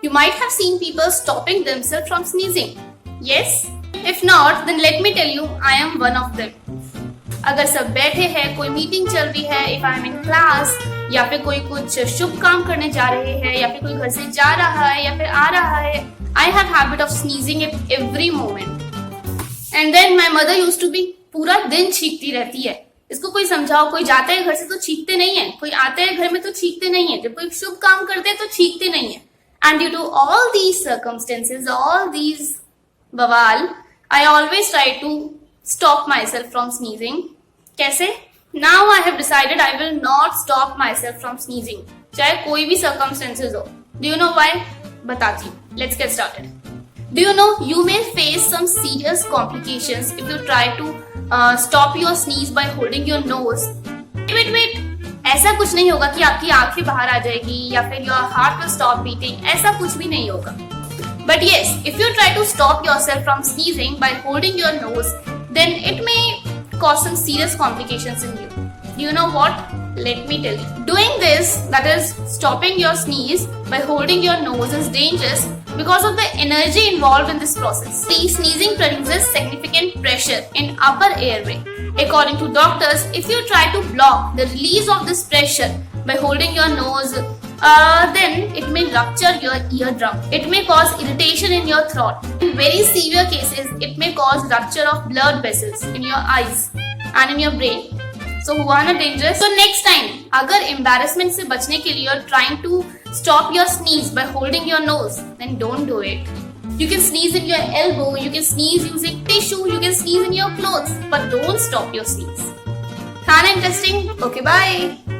You might have seen people stopping themselves from sneezing. Yes? If not, then let me tell you, I am one of them. अगर सब बैठे हैं, कोई meeting चल रही है, if I am in class, या फिर कोई कुछ शुभ काम करने जा रहे हैं, या फिर कोई घर से जा रहा है या फिर आ रहा है, I have habit of sneezing at every moment. And then my mother used to be पूरा दिन छींकती रहती है. इसको कोई समझाओ, कोई जाता है घर से तो छींकते नहीं है, कोई आता है घर में तो छींकते नहीं है, जब कोई शुभ काम करते हैं तो छींकते नहीं है. And due to all these circumstances, all these बवाल, I always try to stop myself from sneezing. कैसे? Now I have decided I will not stop myself from sneezing. चाहे कोई भी circumstances हो. Do you know why? बताती हूँ. Let's get started. Do you know you may face some serious complications if you try to stop your sneeze by holding your nose. Wait. ऐसा कुछ नहीं होगा कि आपकी आंखें बाहर आ जाएगी या फिर your heart will stop beating. ऐसा कुछ भी नहीं होगा. But yes, if you try to stop yourself from sneezing by holding your nose, then it may cause some serious complications in you. Do you know what? Let me tell you. Doing this, that is stopping your sneeze by holding your nose, is dangerous because of the energy involved in this process. See, sneezing produces significant pressure in upper airway. According to doctors, if you try to block the release of this pressure by holding your nose, then it may rupture your eardrum. It may cause irritation in your throat. In very severe cases, it may cause rupture of blood vessels in your eyes and in your brain. So हुआ ना dangerous? So next time, अगर embarrassment से बचने के लिए you're trying to stop your sneeze by holding your nose, then don't do it. You can sneeze in your elbow, you can sneeze using tissue, you can sneeze in your clothes, but don't stop your sneeze. Kind of interesting? Okay, bye.